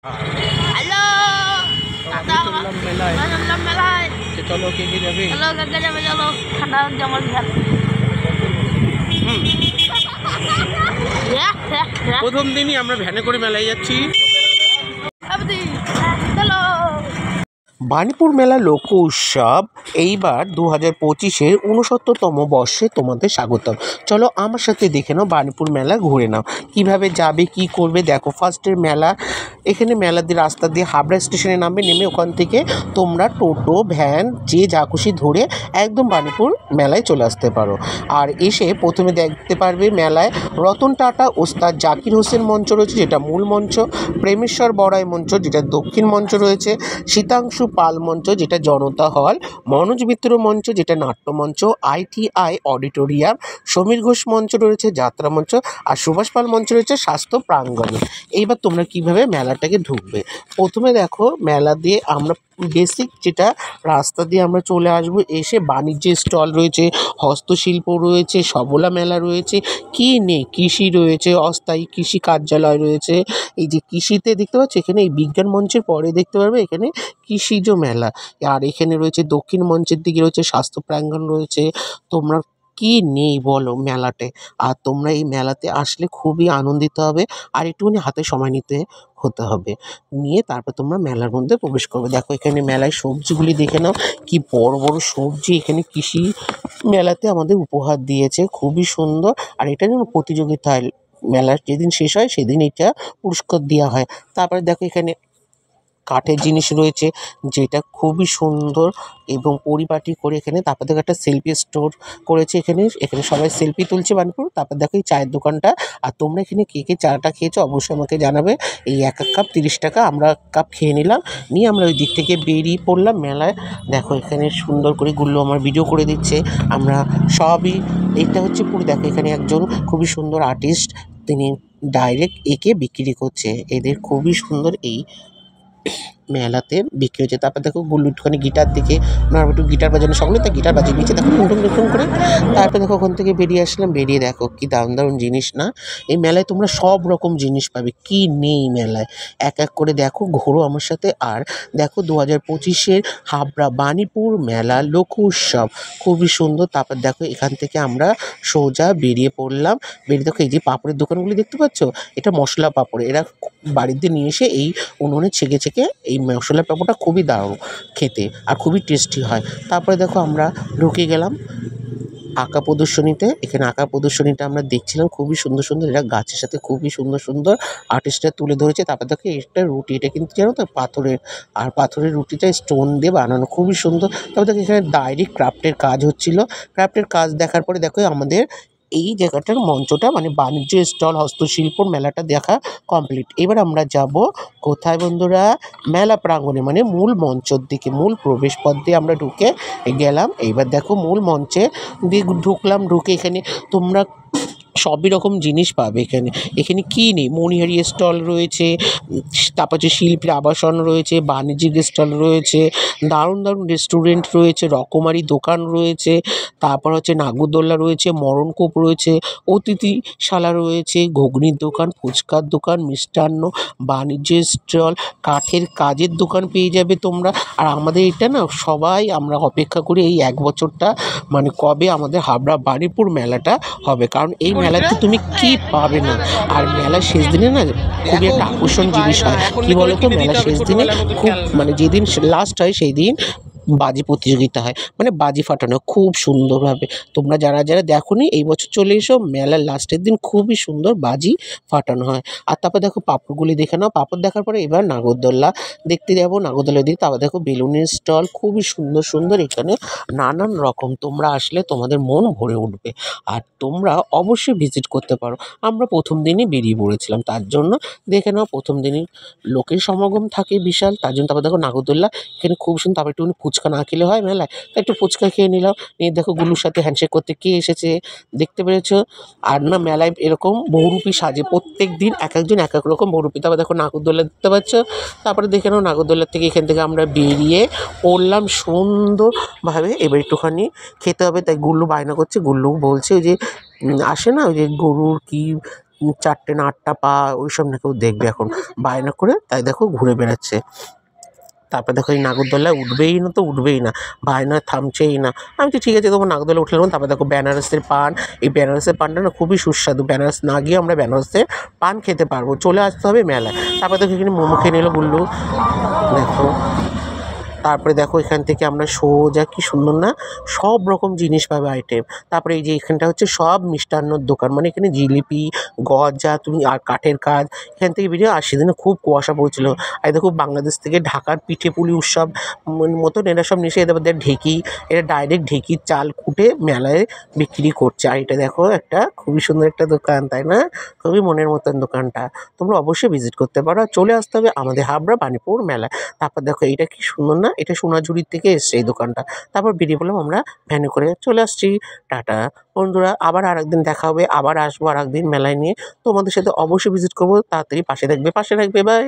Hello দাদা মেলায় চলো কে কে যাবে? চলো কাকা যাবে চলো ঠান্ডা জামাল বিহার প্রথম দিনই আমরা ভ্যানে করে মেলায় যাচ্ছি। চলো বাণীপুর মেলা লোক উৎসব এইবার 2025-এর 69তম বর্ষে তোমাদের স্বাগতম। চলো আমার সাথে দেখে নাও, বাণীপুর মেলা ঘুরে নাও, কিভাবে যাবে কি করবে। দেখো ফার্স্টের মেলা, এখানে মেলা দিয়ে রাস্তা দিয়ে হাবড়া স্টেশনে নামবে, নেমে ওখান থেকে তোমরা টোটো ভ্যান যে যা খুশি ধরে একদম বাণীপুর মেলায় চলে আসতে পারো। আর এসে প্রথমে দেখতে পারবে মেলায় রতন টাটা ওস্তাদ জাকির হোসেন মঞ্চ রয়েছে, যেটা মূল মঞ্চ, প্রেমেশ্বর বড়াই মঞ্চ যেটা দক্ষিণ মঞ্চ রয়েছে, শীতাংশু পাল মঞ্চ যেটা জনতা হল, মনোজ মিত্র মঞ্চ যেটা নাট্যমঞ্চ, ITI অডিটোরিয়াম, সমীর ঘোষ মঞ্চ রয়েছে যাত্রা মঞ্চ, আর সুভাষ পাল মঞ্চ রয়েছে স্বাস্থ্য প্রাঙ্গণে। এইবার তোমরা কিভাবে মেলাটাকে ঢুকবে, প্রথমে দেখো মেলা দিয়ে আমরা বেসিক যেটা রাস্তা দিয়ে আমরা চলে আসবো, এসে বাণিজ্যের স্টল রয়েছে, হস্তশিল্প রয়েছে, সবলা মেলা রয়েছে, কি নেই, কৃষি রয়েছে, অস্থায়ী কৃষি কার্যালয় রয়েছে। এই যে কৃষিতে দেখতে পাচ্ছ এখানে এই বিজ্ঞান মঞ্চের পরে দেখতে পারবে এখানে কৃষিজ মেলা। আর এখানে রয়েছে দক্ষিণ মঞ্চের দিকে রয়েছে স্বাস্থ্য প্রাঙ্গণ রয়েছে। তোমরা কি নেই বলো মেলাতে। আর তোমরা এই মেলাতে আসলে খুবই আনন্দিত হবে, আর একটুখানি হাতে সময় নিতে হতে হবে, নিয়ে তারপর তোমরা মেলার মধ্যে প্রবেশ করবে। দেখো এখানে মেলায় সবজিগুলি দেখে নাও, কি বড় বড় সবজি এখানে কৃষি মেলাতে আমাদের উপহার দিয়েছে, খুবই সুন্দর। আর এটা যেন প্রতিযোগিতায় মেলার যেদিন শেষ হয় সেদিন এটা পুরস্কার দেওয়া হয়। তারপরে দেখো এখানে কাঠের জিনিস রয়েছে যেটা খুবই সুন্দর এবং পরিপাটি করে এখানে। তারপর দেখো একটা সেলফি স্টোর করেছে এখানে সবাই সেলফি তুলছে বানপুর। তারপর দেখো এই চায়ের দোকানটা। আর তোমরা এখানে কে কে চাটা খেয়েছো অবশ্যই আমাকে জানাবে। এই এক কাপ 30 টাকা, আমরা কাপ খেয়ে নিলাম, নিয়ে আমরা ওই দিক থেকে বেরিয়ে পড়লাম মেলায়। দেখো এখানে সুন্দর করে গুল্লো আমার ভিডিও করে দিচ্ছে, আমরা সবই। এটা হচ্ছে পুরো, দেখো এখানে একজন খুবই সুন্দর আর্টিস্ট, তিনি ডাইরেক্ট এঁকে বিক্রি করছে। এদের খুবই সুন্দর এই মেলাতে বিক্রি হচ্ছে। তারপর দেখো গুল্লু একটুখানি গিটার দিকে, আমরা একটু গিটার বাজানো সকলে, তাই গিটার বাজিয়ে নিচ্ছে দেখো টুং টুং করে। তারপরে দেখো ওখান থেকে বেরিয়ে আসলাম, বেরিয়ে দেখো কি দারুণ দারুণ জিনিস না। এই মেলায় তোমরা সব রকম জিনিস পাবে, কি নেই মেলায় এক এক করে দেখো, ঘোরো আমার সাথে। আর দেখো 2025-এর হাবড়া বাণীপুর মেলা লোক উৎসব খুবই সুন্দর। তারপর দেখো এখান থেকে আমরা সোজা বেরিয়ে পড়লাম। বেরিয়ে দেখো এই যে পাঁপড়ের দোকানগুলি দেখতে পাচ্ছ, এটা মশলা পাঁপড়, এরা বাড়িতে নিয়ে এসে এই উনুনে ছেঁকে ছেঁকে এই মশলা পাঁপড়টা খুবই দারুণ খেতে আর খুবই টেস্টি হয়। তারপরে দেখো আমরা ঢুকে গেলাম আঁকা প্রদর্শনীতে। এখানে আঁকা প্রদর্শনীটা আমরা দেখছিলাম, খুবই সুন্দর সুন্দর, এরা গাছের সাথে খুবই সুন্দর সুন্দর আর্টিস্টরা তুলে ধরেছে। তারপর দেখো এটা রুটি, এটা কিন্তু জানো তো পাথরের, আর পাথরের রুটিটা স্টোন দিয়ে বানানো, খুবই সুন্দর। তারপর দেখো এখানে ডাইরেক্ট ক্রাফটের কাজ হচ্ছিল। ক্রাফটের কাজ দেখার পরে দেখো আমাদের এই জায়গাটার মঞ্চটা মানে বাণিজ্য স্টল হস্তশিল্পর মেলাটা দেখা কমপ্লিট। এবার আমরা যাব কোথায় বন্ধুরা, মেলা প্রাঙ্গণে, মানে মূল মঞ্চের দিকে, মূল প্রবেশ পথ দিয়ে আমরা ঢুকে গেলাম। এইবার দেখো মূল মঞ্চে দিয়ে ঢুকলাম, ঢুকে এখানে তোমরা সবই রকম জিনিস পাবে। এখানে এখানে কী নেই, মণিহারি স্টল রয়েছে, তারপর হচ্ছে শিল্পীর আবাসন রয়েছে, বাণিজ্যিক স্টল রয়েছে, দারুণ দারুণ রেস্টুরেন্ট রয়েছে, রকমারি দোকান রয়েছে, তারপর হচ্ছে নাগরদোল্লা রয়েছে, মরণকূপ রয়েছে, অতিথিশালা রয়েছে, ঘুগনির দোকান, ফুচকার দোকান, মিষ্টান্ন, বাণিজ্যের স্টল, কাঠের কাজের দোকান পেয়ে যাবে তোমরা। আর আমাদের এটা না সবাই আমরা অপেক্ষা করি এই এক বছরটা, মানে কবে আমাদের হাবড়া বাণীপুর মেলাটা হবে, কারণ এই মেলাতে তুমি কি পাবে না। আর মেলার শেষ দিনে না খুবই একটা আকর্ষণ জিনিস হয়, কি বলতো, মেলার শেষ দিনে খুব মানে যেদিন লাস্ট হয় সেই দিন বাজি প্রতিযোগিতা হয়, মানে বাজি ফাটানো খুব সুন্দরভাবে। তোমরা যারা যারা দেখোনি এই বছর চলে এসো, মেলার লাস্টের দিন খুবই সুন্দর বাজি ফাটানো হয়। আর তারপর দেখো পাঁপড়গুলি দেখে নাও, পাঁপড় দেখার পরে এবার নাগরদোল্লা দেখতে যাবো, নাগরদোল্লার দিকে। তারপর দেখো বেলুনের স্টল, খুবই সুন্দর সুন্দর, এখানে নানান রকম, তোমরা আসলে তোমাদের মন ভরে উঠবে। আর তোমরা অবশ্যই ভিজিট করতে পারো। আমরা প্রথম দিনই বেরিয়ে পড়েছিলাম, তার জন্য দেখে নাও প্রথম দিনই লোকের সমাগম থাকে বিশাল, তার জন্য। তারপর দেখো নাগরদোল্লা এখানে খুব সুন্দর। তারপর একটুখানি ফুচকা না খেলে হয় মেলায়, তাই একটু ফুচকা খেয়ে নিলাম, নিয়ে দেখো গুলুর সাথে হ্যান্ডশেক করতে কে এসেছে দেখতে পেরেছো। আর না মেলায় এরকম বহুরূপী সাজে, প্রত্যেক দিন এক একজন এক এক রকম বহুরূপী। তারপর দেখো নাগরদোল্লা দেখতে পাচ্ছ। তারপরে দেখে নাও নাগরদোল্লার থেকে এখান থেকে আমরা বেরিয়ে পড়লাম সুন্দরভাবে। এবার একটুখানি খেতে হবে, তাই গুল্লু বায়না করছে, গুল্লু বলছে ওই যে আসে না ওই যে গরুর কি 4টে না 8টা পা ওইসব না কেউ দেখবে এখন বায়না করে, তাই দেখো ঘুরে বেড়াচ্ছে। তারপর দেখো এই নাগরদোলায় উঠবেই না তো উঠবেই না, বায়না থামছেই না। আমি তো ঠিক আছে তবু নাগরদোলা উঠলাম। তারপর দেখো বেনারসের পান, এই বেনারসের পানটা না খুবই সুস্বাদু। বেনারস না গিয়ে আমরা বেনারসের পান খেতে পারবো, চলে আসতে হবে মেলায়। তারপর দেখো এখানে মোমো খেয়ে নিল গুল্লু, দেখো। তারপরে দেখো এখান থেকে আমরা সোজা, কি সুন্দর না, সব রকম জিনিস পাবে আইটেম। তারপরে এই যে এখানটা হচ্ছে সব মিষ্টান্নর দোকান, মানে এখানে জিলিপি, গজা, তুমি আর কাঠের কাজ। এখান থেকে বেরিয়ে আর সেদিনে খুব কুয়াশা পড়ছিল। আর দেখো বাংলাদেশ থেকে ঢাকার পিঠে পুলি উৎসব মতন এরা সব নিশে, এদের ঢেকি, এরা ডাইরেক্ট ঢেকির চাল কুটে মেলায় বিক্রি করছে। আর এটা দেখো একটা খুবই সুন্দর একটা দোকান, তাই না? খুবই মনের মতন দোকানটা, তোমরা অবশ্যই ভিজিট করতে পারো। আর চলে আসতে হবে আমাদের হাবড়া বাণীপুর মেলায়। তারপর দেখো এইটা কি সুন্দর না, এটা সোনাঝুরির থেকে এসছে এই দোকানটা। তারপর বেরিয়ে পড়লাম আমরা ভ্যানে করে, চলে আসছি। টাটা বন্ধুরা, আবার আরেকদিন দেখা হবে, আবার আসবো আরেকদিন মেলায় নিয়ে। তোমাদের সাথে অবশ্যই ভিজিট করবো, তাড়াতাড়ি পাশে থাকবে, বাই।